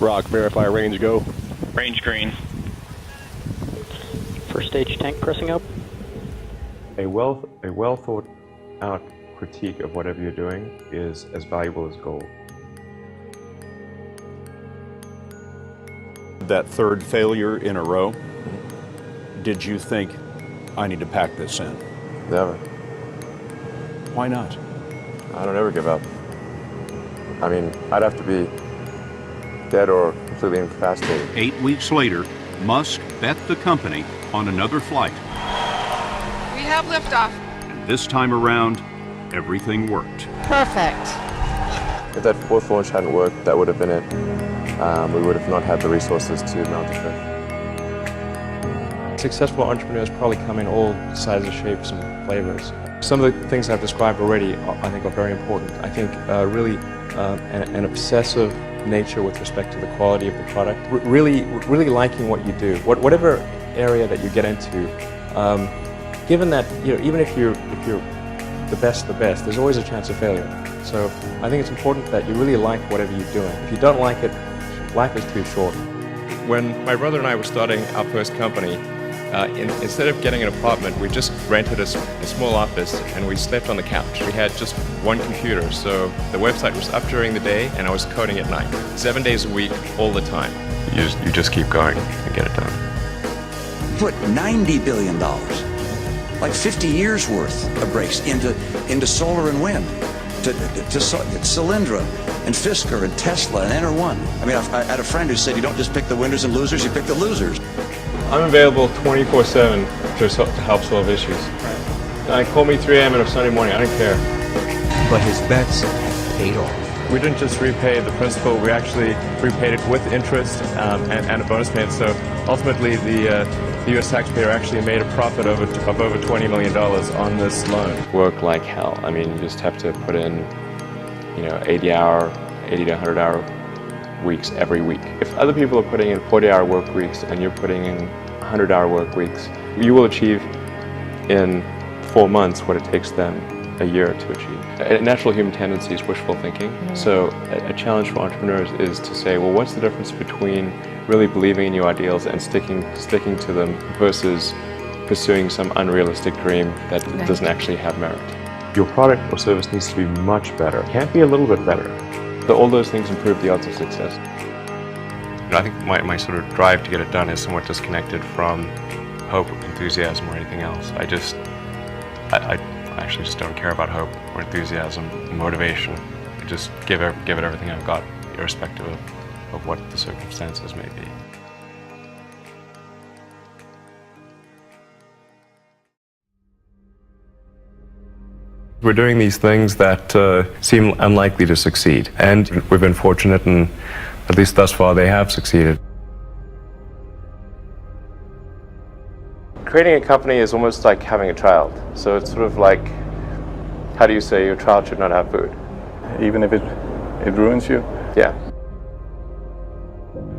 Rock, verify range, go. Range green. First stage tank pressing up. A well thought out critique of whatever you're doing is as valuable as gold. That third failure in a row, did you think, I need to pack this in? Never. Why not? I don't ever give up. I mean, I'd have to be dead or completely incapacitated. 8 weeks later, Musk bet the company on another flight. We have liftoff. And this time around, everything worked. Perfect. If that fourth launch hadn't worked, that would have been it. We would have not had the resources to mount the fifth. Successful entrepreneurs probably come in all sizes, shapes, and flavors. Some of the things I've described already, I think, are very important. I think really an obsessive nature with respect to the quality of the product. Really liking what you do, whatever area that you get into. Given that, even if you're the best, there's always a chance of failure. So I think it's important that you really like whatever you're doing. If you don't like it, life is too short. When my brother and I were starting our first company, instead of getting an apartment, we just rented a small office and we slept on the couch. We had just one computer, so the website was up during the day and I was coding at night. 7 days a week, all the time. You just keep going and get it done. Put $90 billion, like 50 years worth of breaks into solar and wind, to Solyndra and Fisker and Tesla and Enter1. I mean, I had a friend who said you don't just pick the winners and losers, you pick the losers. I'm available 24/7 to help solve issues. Call me 3 a.m. on a Sunday morning, I don't care. But his bets paid off. We didn't just repay the principal, we actually repaid it with interest and a bonus payment. So ultimately the U.S. taxpayer actually made a profit of over $20 million on this loan. Work like hell. I mean, you just have to put in 80 to 100-hour weeks every week. If other people are putting in 40-hour work weeks and you're putting in 100-hour work weeks, you will achieve in 4 months what it takes them a year to achieve. A natural human tendency is wishful thinking. So a challenge for entrepreneurs is to say, well, what's the difference between really believing in your ideals and sticking to them versus pursuing some unrealistic dream that doesn't actually have merit? Your product or service needs to be much better. It can't be a little bit better. So all those things improve the odds of success. I think my sort of drive to get it done is somewhat disconnected from hope, enthusiasm, or anything else. I actually just don't care about hope or enthusiasm, motivation. I just give it everything I've got, irrespective of what the circumstances may be. We're doing these things that seem unlikely to succeed, and we've been fortunate, and at least thus far they have succeeded. Creating a company is almost like having a child. So it's sort of like, how do you say your child should not have food? Even if it ruins you? Yeah.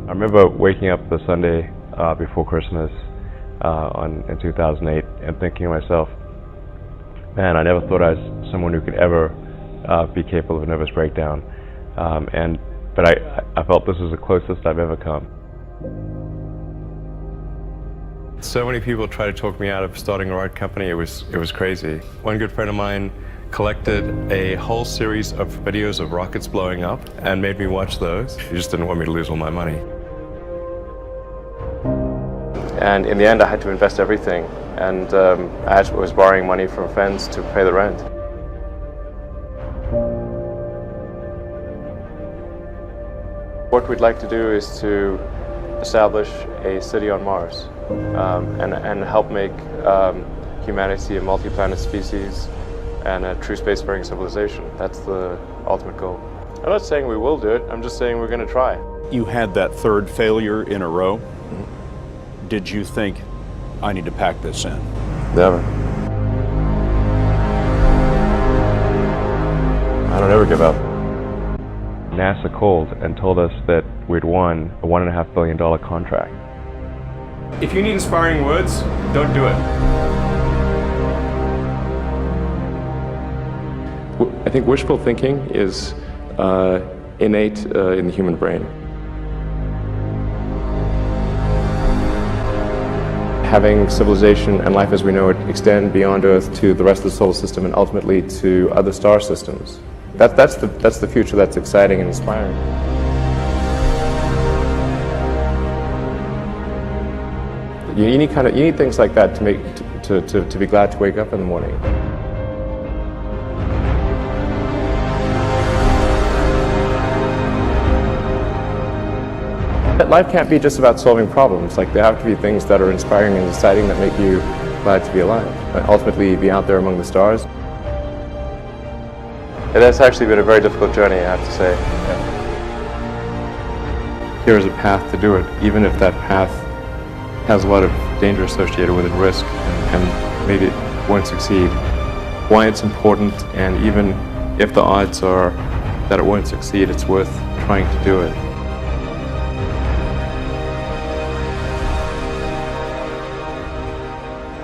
I remember waking up the Sunday before Christmas in 2008 and thinking to myself, man, I never thought I was someone who could ever be capable of a nervous breakdown. But I felt this was the closest I've ever come. So many people tried to talk me out of starting a art company. It was crazy. One good friend of mine collected a whole series of videos of rockets blowing up and made me watch those. He just didn't want me to lose all my money. And in the end, I had to invest everything. And I was borrowing money from friends to pay the rent. What we'd like to do is to establish a city on Mars and help make humanity a multi-planet species and a true spacefaring civilization. That's the ultimate goal. I'm not saying we will do it, I'm just saying we're going to try. You had that third failure in a row. Mm-hmm. Did you think, I need to pack this in? Never. I don't ever give up. NASA called and told us that we'd won a $1.5 billion contract. If you need inspiring words, don't do it. I think wishful thinking is innate in the human brain. having civilization and life as we know it extend beyond Earth to the rest of the solar system and ultimately to other star systems. That's the future that's exciting and inspiring. You need things like that to be glad to wake up in the morning. Life can't be just about solving problems. Like, there have to be things that are inspiring and exciting that make you glad to be alive. Ultimately, be out there among the stars. It has actually been a very difficult journey, I have to say. Yeah. Here is a path to do it, even if that path has a lot of danger associated with it, risk, and maybe it won't succeed. Why it's important, and even if the odds are that it won't succeed, it's worth trying to do it.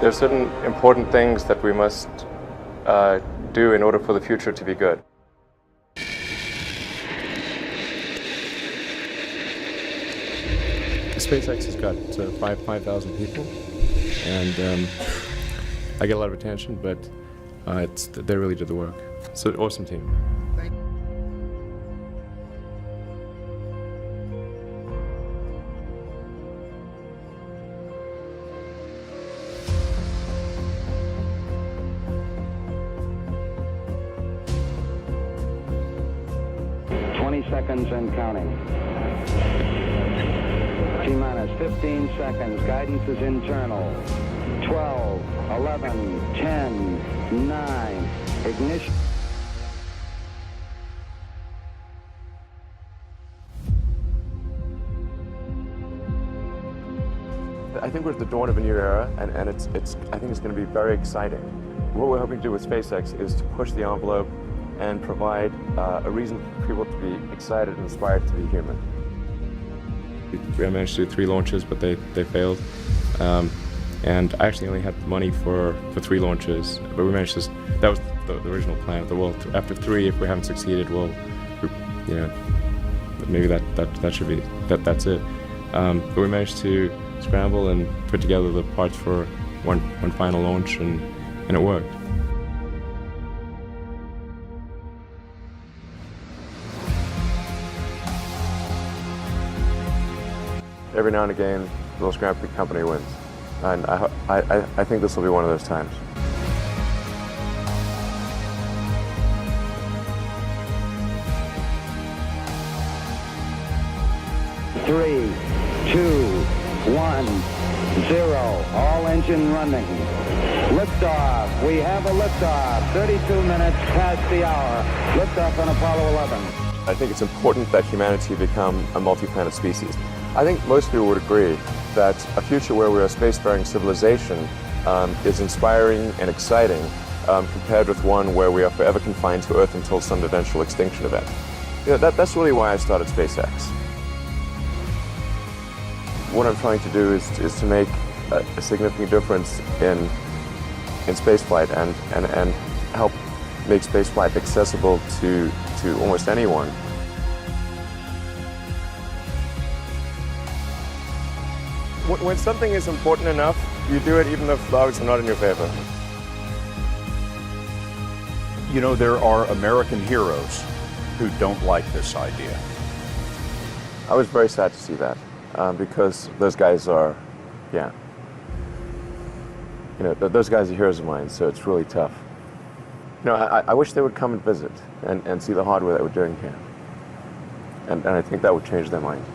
There are certain important things that we must do in order for the future to be good. SpaceX has got 5,000 people, and I get a lot of attention, but they really did the work. It's an awesome team. 20 seconds and counting. T-minus 15 seconds. Guidance is internal. 12, 11, 10, 9. Ignition. I think we're at the dawn of a new era, and I think it's going to be very exciting. What we're hoping to do with SpaceX is to push the envelope and provide a reason for people to be excited and inspired to be human. We managed to do 3 launches, but they failed. And I actually only had money for 3 launches, but we managed to. That was the original plan. Well, after 3, if we haven't succeeded, well, maybe that should be that's it. But we managed to scramble and put together the parts for one final launch, and it worked. Every now and again, the most scrappy company wins, and I think this will be one of those times. Three, 2, 1, 0. All engine running. Liftoff. We have a liftoff. 32 minutes past the hour. Liftoff on Apollo 11. I think it's important that humanity become a multi-planet species. I think most people would agree that a future where we're a spacefaring civilization is inspiring and exciting compared with one where we are forever confined to Earth until some eventual extinction event. That's really why I started SpaceX. What I'm trying to do is to make a significant difference in spaceflight and help make spaceflight accessible to almost anyone. When something is important enough, you do it even if the odds are not in your favor. You know, there are American heroes who don't like this idea. I was very sad to see that because those guys are, those guys are heroes of mine, so it's really tough. I wish they would come and visit and see the hardware that we're doing here. And I think that would change their mind.